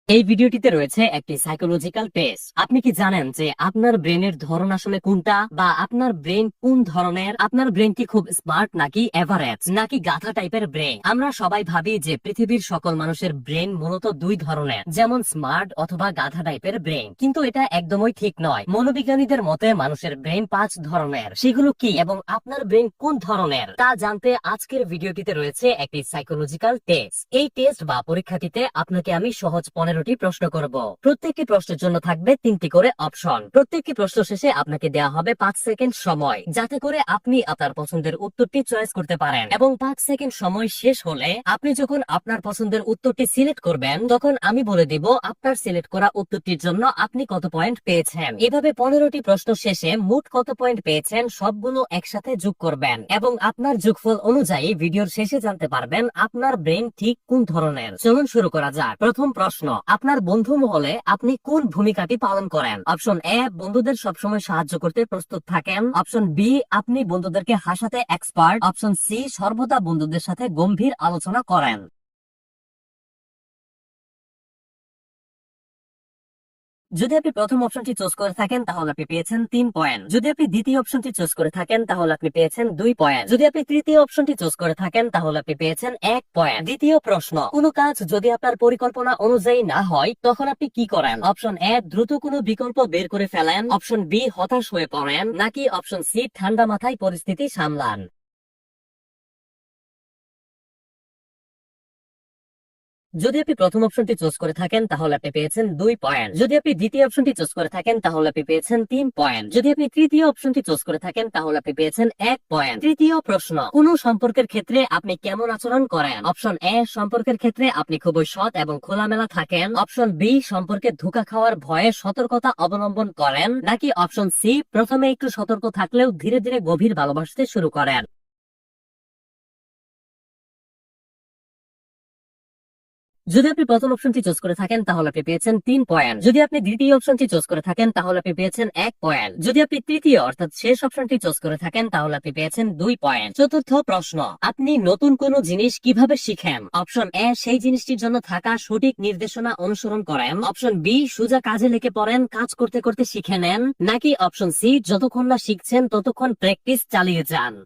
এই ভিডিওটিতে রয়েছে একটি সাইকোলজিক্যাল টেস্ট। আপনি কি জানেন যে আপনার ব্রেনের ধরন আসলে কোনটা, বা আপনার ব্রেন কোন ধরনের? আপনার ব্রেন কি খুব স্মার্ট, নাকি এভারেজ, নাকি গাধা টাইপের ব্রেন? আমরা সবাই ভাবি যে পৃথিবীর সকল মানুষের ব্রেন মূলত দুই ধরনের, যেমন স্মার্ট অথবা গাধা টাইপের ব্রেন। কিন্তু এটা একদমই ঠিক নয়। মনোবিজ্ঞানীদের মতে মানুষের ব্রেন 5 ধরনের। সেগুলো কি এবং আপনার ব্রেন কোন ধরনের তা জানতে আজকের ভিডিওটিতে রয়েছে একটি সাইকোলজিক্যাল টেস্ট। এই টেস্ট বা পরীক্ষাটিতে আপনাকে আমি সহজ 15টি প্রশ্ন করব। প্রত্যেকটি প্রশ্নের জন্য থাকবে 3টি করে অপশন। প্রত্যেকটি প্রশ্ন শেষে আপনাকে দেওয়া হবে 5 সেকেন্ড সময়, যাতে করে আপনি আপনার পছন্দের উত্তরটি চয়েস করতে পারেন। এবং 5 সেকেন্ড সময় শেষ হলে আপনি যখন আপনার পছন্দের উত্তরটি সিলেক্ট করবেন, তখন আমি বলে দিব আপনার সিলেক্ট করা উত্তরটির জন্য আপনি কত পয়েন্ট পেয়েছেন। এভাবে 15টি প্রশ্ন শেষে মোট কত পয়েন্ট পেয়েছেন সবগুলো একসাথে যোগ করবেন, এবং আপনার যোগফল অনুযায়ী ভিডিওর শেষে জানতে পারবেন আপনার ব্রেন ঠিক কোন ধরনের। চলুন শুরু করা যাক। প্রথম প্রশ্ন, আপনার বন্ধু মহলে আপনি কোন ভূমিকাটি পালন করেন? অপশন এ, বন্ধুদের সবসময় সাহায্য করতে প্রস্তুত থাকেন। অপশন বি, আপনি বন্ধুদেরকে হাসাতে এক্সপার্ট। অপশন সি, সর্বদা বন্ধুদের সাথে গম্ভীর আলোচনা করেন। যদি আপনি প্রথম অপশনটি চুজ করে থাকেন তাহলে আপনি পেয়েছেন 3 পয়েন্ট। যদি আপনি দ্বিতীয় অপশনটি চুজ করে থাকেন তাহলে আপনি পেয়েছেন 2 পয়েন্ট। যদি আপনি তৃতীয় অপশনটি চুজ করে থাকেন তাহলে আপনি পেয়েছেন 1 পয়েন্ট। দ্বিতীয় প্রশ্ন, কোনো কাজ যদি আপনার পরিকল্পনা অনুযায়ী না হয় তখন আপনি কি করেন? অপশন এ, দ্রুত কোনো বিকল্প বের করে ফেলেন। অপশন বি, হতাশ হয়ে পড়েন। নাকি অপশন সি, ঠান্ডা মাথায় পরিস্থিতি সামলান। যদি আপনি প্রথম অপশনটি চুজ করে থাকেন তাহলে আপনি পেয়েছেন 2 পয়েন্ট। যদি আপনি দ্বিতীয় অপশনটি চুজ করে থাকেন তাহলে আপনি পেয়েছেন 3 পয়েন্ট। যদি আপনি তৃতীয় অপশনটি চুজ করে থাকেন তাহলে আপনি পেয়েছেন 1 পয়েন্ট। তৃতীয় প্রশ্ন, কোন সম্পর্কের ক্ষেত্রে আপনি কেমন আচরণ করেন? অপশন এ, সম্পর্কের ক্ষেত্রে আপনি খুবই সৎ এবং খোলামেলা থাকেন। অপশন বি, সম্পর্কে ধোঁকা খাওয়ার ভয়ে সতর্কতা অবলম্বন করেন। নাকি অপশন সি, প্রথমে একটু সতর্ক থাকলেও ধীরে ধীরে গভীর ভালোবাসতে শুরু করেন। যদি আপনি প্রথম অপশনটি চুজ করে থাকেন তাহলে আপনি পেয়েছেন 3 পয়েন্ট। যদি আপনি দ্বিতীয় অপশনটি চুজ করে থাকেন তাহলে আপনি পেয়েছেন 1 পয়েন্ট। যদি আপনি তৃতীয় অর্থাৎ শেষ অপশনটি চুজ করে থাকেন তাহলে আপনি পেয়েছেন 2 পয়েন্ট। চতুর্থ প্রশ্ন, আপনি নতুন কোন জিনিস কিভাবে শিখেন? অপশন এ, সেই জিনিসটির জন্য থাকা সঠিক নির্দেশনা অনুসরণ করেন। অপশন বি, সোজা কাজে লেগে পড়েন, কাজ করতে করতে শিখে নেন। নাকি অপশন সি, যতক্ষণ না শিখছেন ততক্ষণ প্র্যাকটিস চালিয়ে যান।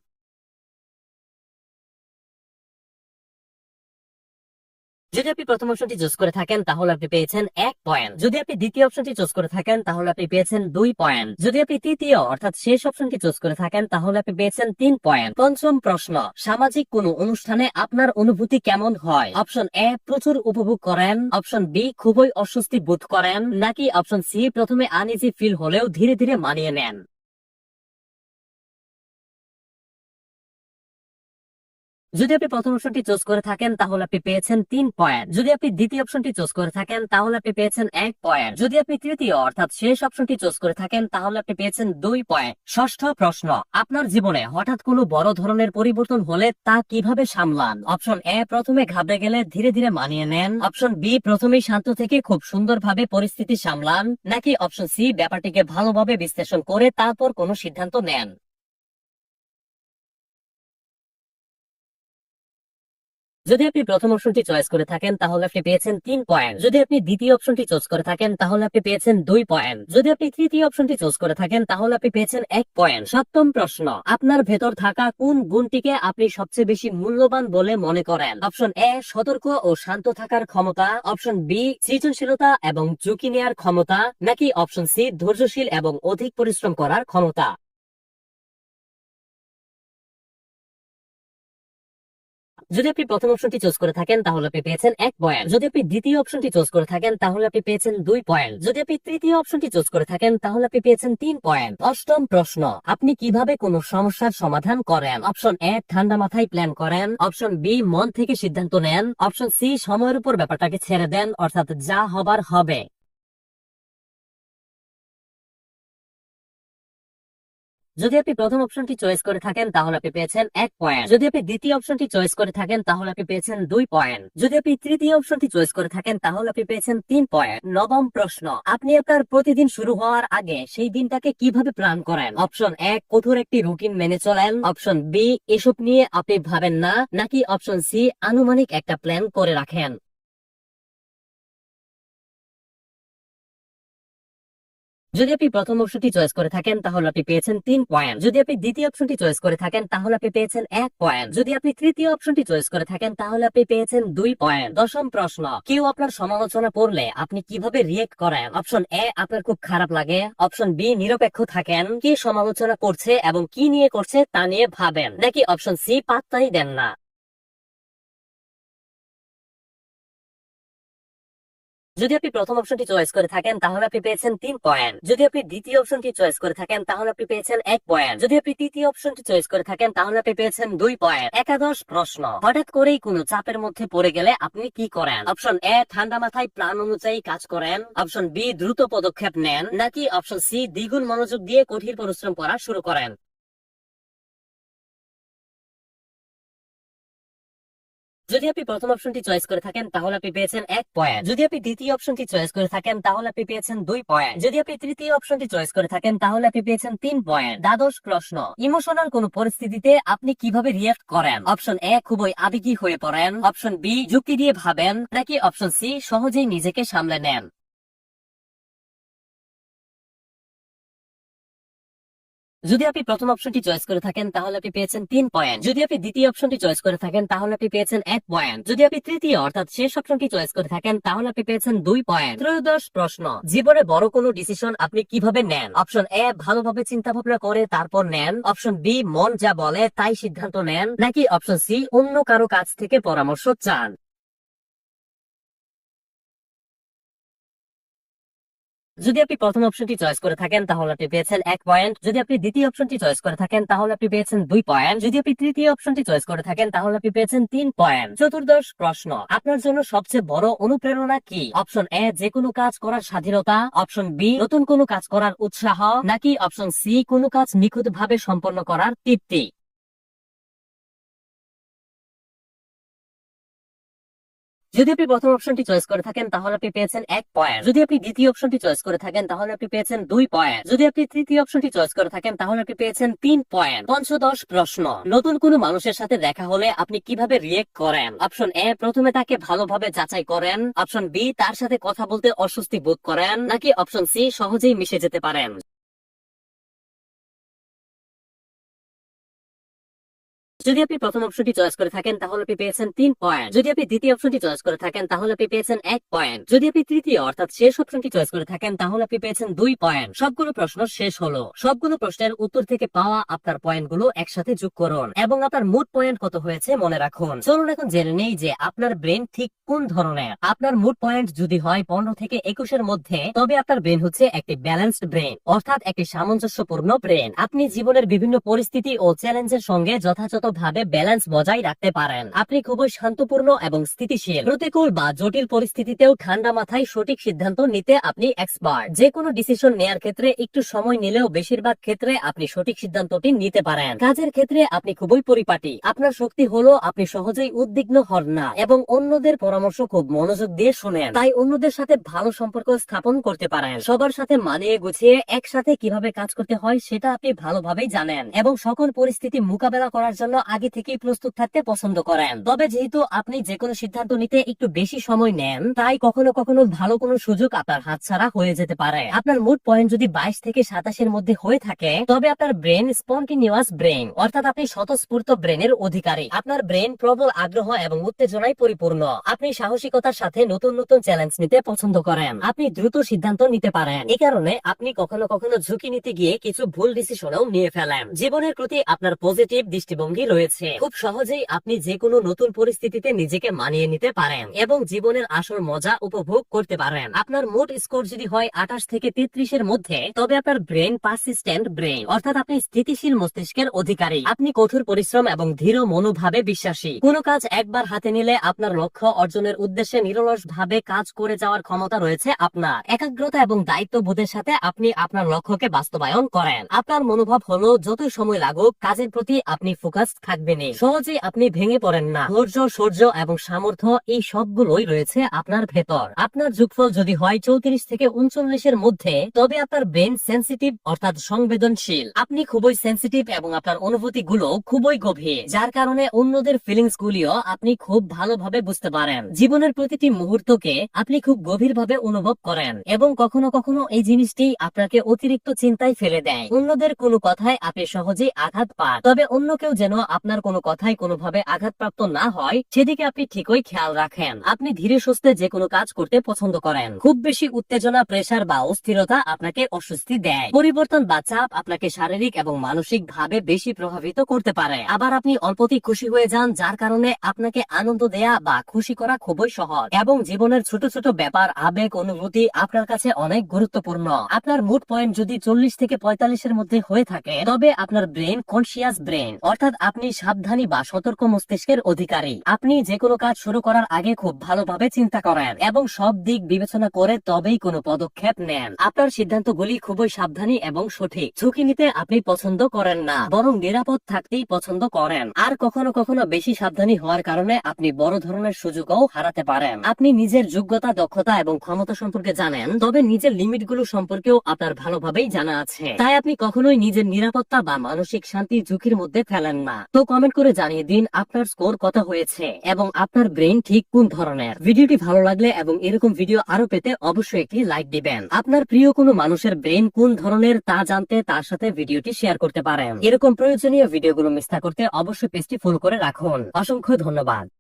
যদি আপনি প্রথম অপশনটি চুজ করে থাকেন তাহলে আপনি পেয়েছেন 1 পয়েন্ট। যদি আপনি দ্বিতীয় অপশনটি চুজ করে থাকেন তাহলে আপনি পেয়েছেন 2 পয়েন্ট। যদি আপনি তৃতীয় অর্থাৎ শেষ অপশনটি চুজ করে থাকেন তাহলে আপনি পেয়েছেন 3 পয়েন্ট। পঞ্চম প্রশ্ন, সামাজিক কোনো অনুষ্ঠানে আপনার অনুভূতি কেমন হয়? অপশন এ, প্রচুর উপভোগ করেন। অপশন বি, খুবই অস্বস্তি বোধ করেন। নাকি অপশন সি, প্রথমে আনইজি ফিল হলেও ধীরে ধীরে মানিয়ে নেন। যদি আপনি প্রথম অপশনটি চুজ করে থাকেন তাহলে আপনি পেয়েছেন 3 পয়েন্ট। যদি আপনি দ্বিতীয় অপশনটি চুজ করে থাকেন তাহলে আপনি পেয়েছেন 1 পয়েন্ট। যদি আপনি তৃতীয় অর্থাৎ শেষ অপশনটি চুজ করে থাকেন তাহলে আপনি পেয়েছেন 2 পয়েন্ট। ষষ্ঠ প্রশ্ন, আপনার জীবনে হঠাৎ কোনো বড় ধরনের পরিবর্তন হলে তা কিভাবে সামলান? অপশন এ, প্রথমে ঘাবড়ে গেলে ধীরে ধীরে মানিয়ে নেন। অপশন বি, প্রথমেই শান্ত থেকে খুব সুন্দরভাবে পরিস্থিতি সামলান। নাকি অপশন সি, ব্যাপারটিকে ভালোভাবে বিশ্লেষণ করে তারপর কোনো সিদ্ধান্ত নেন। যদি আপনি প্রথম অপশনটি চয়েস করে থাকেন তাহলে আপনি পেয়েছেন 3 পয়েন্ট। যদি আপনি দ্বিতীয় অপশনটি চুজ করে থাকেন তাহলে আপনি পেয়েছেন 2 পয়েন্ট। যদি আপনি তৃতীয় অপশনটি চুজ করে থাকেন তাহলে আপনি পেয়েছেন 1 পয়েন্ট। সপ্তম প্রশ্ন, আপনার ভেতর থাকা কোন গুণটিকে আপনি সবচেয়ে বেশি মূল্যবান বলে মনে করেন? অপশন এ, সতর্ক ও শান্ত থাকার ক্ষমতা। অপশন বি, সৃজনশীলতা এবং ঝুঁকি নেওয়ার ক্ষমতা। নাকি অপশন সি, ধৈর্যশীল এবং অধিক পরিশ্রম করার ক্ষমতা। যদি আপনি প্রথম অপশনটি চুজ করে থাকেন তাহলে আপনি পেয়েছেন 1 পয়েন্ট। যদি আপনি দ্বিতীয় অপশনটি চুজ করে থাকেন তাহলে আপনি পেয়েছেন 2 পয়েন্ট। যদি আপনি তৃতীয় অপশনটি চুজ করে থাকেন তাহলে আপনি পেয়েছেন 3 পয়েন্ট। অষ্টম প্রশ্ন, আপনি কিভাবে কোনো সমস্যার সমাধান করেন? অপশন এ, ঠান্ডা মাথায় প্ল্যান করেন। অপশন বি, মন থেকে সিদ্ধান্ত নেন। অপশন সি, সময়ের উপর ব্যাপারটাকে ছেড়ে দেন, অর্থাৎ যা হবার হবে। যদি আপনি প্রথম অপশনটি চয়েস করে থাকেন তাহলে আপনি পেয়েছেন 1 পয়েন্ট। যদি আপনি দ্বিতীয় অপশনটি চয়েস করে থাকেন তাহলে আপনি পেয়েছেন 2 পয়েন্ট। যদি আপনি তৃতীয় অপশনটি চয়েস করে থাকেন তাহলে আপনি পেয়েছেন 3 পয়েন্ট। নবম প্রশ্ন, আপনি আপনার প্রতিদিন শুরু হওয়ার আগে সেই দিনটাকে কিভাবে প্ল্যান করেন? অপশন এ, কঠোর একটি রুটিন মেনে চলেন। অপশন বি, এসব নিয়ে আপনি ভাবেন না। নাকি অপশন সি, আনুমানিক একটা প্ল্যান করে রাখেন। যদি আপনি প্রথম অপশনটি চয়েস করে থাকেন তাহলে আপনি পেয়েছেন 3 পয়েন্ট। যদি আপনি দ্বিতীয় অপশনটি চয়েস করে থাকেন তাহলে আপনি পেয়েছেন 1 পয়েন্ট। যদি আপনি তৃতীয় অপশনটি চয়েস করে থাকেন তাহলে আপনি পেয়েছেন 2 পয়েন্ট। দশম প্রশ্ন, কেউ আপনার সমালোচনা করলে আপনি কিভাবে রিয়েক্ট করেন? অপশন এ, আপনার খুব খারাপ লাগে। অপশন বি, নিরপেক্ষ থাকেন, কি সমালোচনা করছে এবং কি নিয়ে করছে তা নিয়ে ভাবেন। নাকি অপশন সি, পাত্তাই দেন না। যদি আপনি প্রথম অপশনটি চয়েস করে থাকেন তাহলে আপনি পেয়েছেন 3 পয়েন্ট। যদি আপনি দ্বিতীয় অপশনটি চয়েস করে থাকেন তাহলে আপনি পেয়েছেন 1 পয়েন্ট। যদি আপনি তৃতীয় অপশনটি চয়েস করে থাকেন তাহলে আপনি পেয়েছেন 2 পয়েন্ট। একাদশ প্রশ্ন, হঠাৎ করেই কোনো চাপের মধ্যে পড়ে গেলে আপনি কি করেন? অপশন এ, ঠান্ডা মাথায় প্ল্যান অনুযায়ী কাজ করেন। অপশন বি, দ্রুত পদক্ষেপ নেন। নাকি অপশন সি, দ্বিগুণ মনোযোগ দিয়ে কঠিন পরিশ্রম করা শুরু করেন। যদি আপনি প্রথম অপশনটি চয়েস করে থাকেন তাহলে আপনি পেয়েছেন 1 পয়েন্ট। যদি আপনি দ্বিতীয় অপশনটি চয়েস করে থাকেন তাহলে আপনি পেয়েছেন 2 পয়েন্ট। যদি আপনি তৃতীয় অপশনটি চয়েস করে থাকেন তাহলে আপনি পেয়েছেন 3 পয়েন্ট। দ্বাদশ প্রশ্ন, ইমোশনাল কোন পরিস্থিতিতে আপনি কিভাবে রিঅ্যাক্ট করেন? অপশন এ, খুবই আবেগী হয়ে পড়েন। অপশন বি, যুক্তি দিয়ে ভাবেন। নাকি অপশন সি, সহজেই নিজেকে সামলে নেন। যদি আপনি প্রথম অপশনটি চয়েস করে থাকেন তাহলে আপনি পেয়েছেন 3 পয়েন্ট। যদি আপনি দ্বিতীয় অপশনটি চয়েস করে থাকেন তাহলে আপনি পেয়েছেন 1 পয়েন্ট। যদি আপনি তৃতীয় অর্থাৎ শেষ অপশনটি চয়েস করে থাকেন তাহলে আপনি পেয়েছেন 2 পয়েন্ট। ত্রয়োদশ প্রশ্ন, জীবনে বড় কোনো ডিসিশন আপনি কিভাবে নেন? অপশন এ, ভালোভাবে চিন্তা ভাবনা করে তারপর নেন। অপশন বি, মন যা বলে তাই সিদ্ধান্ত নেন। নাকি অপশন সি, অন্য কারো কাছ থেকে পরামর্শ চান। যদি আপনি প্রথম অপশনটি চয়েস করে থাকেন তাহলে আপনি পেয়েছেন 1 পয়েন্ট। যদি আপনি দ্বিতীয় অপশনটি চয়েস করে থাকেন তাহলে আপনি পেয়েছেন 2 পয়েন্ট। যদি আপনি তৃতীয় অপশনটি চয়েস করে থাকেন তাহলে আপনি পেয়েছেন 3 পয়েন্ট। চতুর্দশ প্রশ্ন, আপনার জন্য সবচেয়ে বড় অনুপ্রেরণা কি? অপশন এ, যে কোনো কাজ করার স্বাধীনতা। অপশন বি, নতুন কোনো কাজ করার উৎসাহ। নাকি অপশন সি, কোনো কাজ নিখুঁতভাবে সম্পন্ন করার তৃপ্তি। যদি আপনি প্রথম অপশনটি চয়েস করে থাকেন তাহলে আপনি পেয়েছেন 1 পয়েন্ট। যদি আপনি দ্বিতীয় অপশনটি চয়েস করে থাকেন তাহলে আপনি পেয়েছেন 2 পয়েন্ট। যদি আপনি তৃতীয় অপশনটি চয়েস করে থাকেন তাহলে আপনি পেয়েছেন 3 পয়েন্ট। পঞ্চদশ প্রশ্ন, নতুন কোনো মানুষের সাথে দেখা হলে আপনি কিভাবে রিয়েক্ট করেন? অপশন এ, প্রথমে তাকে ভালোভাবে যাচাই করেন। অপশন বি, তার সাথে কথা বলতে অস্বস্তি বোধ করেন। নাকি অপশন সি, সহজেই মিশে যেতে পারেন। যদি আপনি প্রথম অপশনটি চয়েস করে থাকেন তাহলে আপনি পেয়েছেন 3 পয়েন্ট। যদি আপনি দ্বিতীয় অপশনটি চয়েস করে থাকেন তাহলে আপনি পেয়েছেন 1 পয়েন্ট। যদি আপনি তৃতীয় অর্থাৎ শেষ অপশনটি চয়েস করে থাকেন তাহলে আপনি পেয়েছেন 2 পয়েন্ট। সবগুলো প্রশ্ন শেষ হলো। সবগুলো প্রশ্নের উত্তর থেকে পাওয়া আপনার পয়েন্টগুলো একসাথে যোগ করুন এবং আপনার মোট পয়েন্ট কত হয়েছে মনে রাখুন। চলুন এখন জেনে নেই যে আপনার ব্রেন ঠিক কোন ধরনের। আপনার মোট পয়েন্ট যদি হয় 15 থেকে 21 এর মধ্যে, তবে আপনার ব্রেন হচ্ছে একটি ব্যালেন্সড ব্রেন, অর্থাৎ একটি সামঞ্জস্যপূর্ণ ব্রেন। আপনি জীবনের বিভিন্ন পরিস্থিতি ও চ্যালেঞ্জের সঙ্গে যথাযথ ভাবে ব্যালেন্স বজায় রাখতে পারেন। আপনি খুবই শান্তপূর্ণ এবং স্থিতিশীল। প্রতিকূল বা জটিল পরিস্থিতিতেও ঠান্ডা মাথায় সঠিক সিদ্ধান্ত নিতে আপনি এক্সপার্ট। যে কোনো ডিসিশন নেয়ার ক্ষেত্রে একটু সময় নিলেও বেশিরভাগ ক্ষেত্রে আপনি সঠিক সিদ্ধান্তটি নিতে পারেন। কাজের ক্ষেত্রে আপনি খুবই পরিপাটি। আপনার শক্তি হলো আপনি সহজেই উদ্বিগ্ন হন না এবং অন্যদের পরামর্শ খুব মনোযোগ দিয়ে শুনেন। তাই অন্যদের সাথে ভালো সম্পর্ক স্থাপন করতে পারেন। সবার সাথে মানিয়ে গুছিয়ে একসাথে কিভাবে কাজ করতে হয় সেটা আপনি ভালোভাবেই জানেন এবং সকল পরিস্থিতি মোকাবেলা করার জন্য আগে থেকেই প্রস্তুত থাকতে পছন্দ করেন। তবে যেহেতু আপনি যে কোনো সিদ্ধান্ত নিতে একটু বেশি সময় নেন, তাই কখনো কখনো ভালো কোনো সুযোগ আপনার হাতছাড়া হয়ে যেতে পারে। আপনার মোট পয়েন্ট যদি 22 থেকে 27 এর মধ্যে হয়ে থাকে, তবে আপনার ব্রেন স্পন্টিনিউয়াস ব্রেন, অর্থাৎ আপনি স্বতঃস্ফূর্ত ব্রেনের অধিকারী। আপনার ব্রেন প্রবল আগ্রহ এবং উত্তেজনায় পরিপূর্ণ। আপনি সাহসিকতার সাথে নতুন নতুন চ্যালেঞ্জ নিতে পছন্দ করেন। আপনি দ্রুত সিদ্ধান্ত নিতে পারেন। এই কারণে আপনি কখনো কখনো ঝুঁকি নিতে গিয়ে কিছু ভুল ডিসিশনও নিয়ে ফেলেন। জীবনের প্রতি আপনার পজিটিভ দৃষ্টিভঙ্গি রয়েছে। খুব সহজেই আপনি যে কোনো নতুন পরিস্থিতিতে নিজেকে মানিয়ে নিতে পারেন এবং জীবনের আসল মজা উপভোগ করতে পারেন। আপনার মোট স্কোর যদি হয় 28 থেকে 33 এর মধ্যে, তবে আপনার ব্রেন পারসিস্টেন্ট ব্রেন, অর্থাৎ আপনি স্থিতিশীল মস্তিষ্কের অধিকারী। আপনি কঠোর পরিশ্রম এবং ধীর মনোভাবে বিশ্বাসী। কোনো কাজ একবার হাতে নিলে আপনার লক্ষ্য অর্জনের উদ্দেশ্যে নিরলস ভাবে কাজ করে যাওয়ার ক্ষমতা রয়েছে আপনার। একাগ্রতা এবং দায়িত্ববোধের সাথে আপনি আপনার লক্ষ্যকে বাস্তবায়ন করেন। আপনার মনোভাব হলো যতই সময় লাগুক কাজের প্রতি আপনি ফোকাস থাকবে না, সহজে আপনি ভেঙে পড়েন না। ধৈর্য, সৌর্য এবং সামর্থ্য এই সবগুলোই রয়েছে আপনার ভেতর। আপনার যোগফল যদি হয় 34 থেকে 39 মধ্যে, তবে আপনার ব্রেন সেন্সিটিভ অর্থাৎ সংবেদনশীল। আপনি খুবই সেন্সিটিভ এবং আপনার অনুভূতি গুলো খুবই গভীর, যার কারণে অন্যদের ফিলিংস গুলিও আপনি খুব ভালোভাবে বুঝতে পারেন। জীবনের প্রতিটি মুহূর্তকে আপনি খুব গভীরভাবে অনুভব করেন এবং কখনো কখনো এই জিনিসটি আপনাকে অতিরিক্ত চিন্তায় ফেলে দেয়। অন্যদের কোনো কথায় আপনি সহজেই আঘাত পান, তবে অন্য কেউ যেন আপনার কোনো কথায় কোনোভাবে আঘাতপ্রাপ্ত না হয় সেদিকে আপনি ঠিকই খেয়াল রাখেন। আপনি ধীরে সুস্থে যে কোনো কাজ করতে পছন্দ করেন। খুব বেশি উত্তেজনা, প্রেসার বা অস্থিরতা আপনাকে অস্বস্তি দেয়। পরিবর্তন বা চাপ আপনাকে শারীরিক এবং মানসিক ভাবে বেশি প্রভাবিত করতে পারে। আবার আপনি অল্পতেই খুশি হয়ে যান, যার কারণে আপনাকে আনন্দ দেয়া বা খুশি করা খুবই সহজ। এবং জীবনের ছোট ছোট ব্যাপার, আবেগ, অনুভূতি আপনার কাছে অনেক গুরুত্বপূর্ণ। আপনার মুড পয়েন্ট যদি 40 থেকে 45 মধ্যে হয়ে থাকে, তবে আপনার ব্রেন কনসিয়াস ব্রেন, অর্থাৎ আপনি সাবধানী বা সতর্ক মস্তিষ্কের অধিকারী। আপনি যে কোনো কাজ শুরু করার আগে খুব ভালোভাবে চিন্তা করেন এবং সব দিক বিবেচনা করে তবেই কোনো পদক্ষেপ নেন। আপনার সিদ্ধান্তগুলি খুবই সাবধানী এবং সঠিক। ঝুঁকি নিতে আপনি পছন্দ করেন না, বরং নিরাপদ থাকতেই পছন্দ করেন। আর কখনো কখনো বেশি সাবধানী হওয়ার কারণে আপনি বড় ধরনের সুযোগও হারাতে পারেন। আপনি নিজের যোগ্যতা, দক্ষতা এবং ক্ষমতা সম্পর্কে জানেন, তবে নিজের লিমিটগুলো সম্পর্কেও আপনার ভালোভাবেই জানা আছে। তাই আপনি কখনোই নিজের নিরাপত্তা বা মানসিক শান্তি ঝুঁকির মধ্যে ফেলেন না। তো কমেন্ট করে জানিয়ে দিন আপনার স্কোর কত হয়েছে এবং আপনার ব্রেন ঠিক কোন ধরনের। ভিডিওটি ভালো লাগলে এবং এরকম ভিডিও আরো পেতে অবশ্যই একটি লাইক দিবেন। আপনার প্রিয় কোনো মানুষের ব্রেন কোন ধরনের তা জানতে তার সাথে ভিডিওটি শেয়ার করতে পারেন। এরকম প্রয়োজনীয় ভিডিওগুলো মিস না করতে অবশ্যই পেজটি ফলো করে রাখুন। অসংখ্য ধন্যবাদ।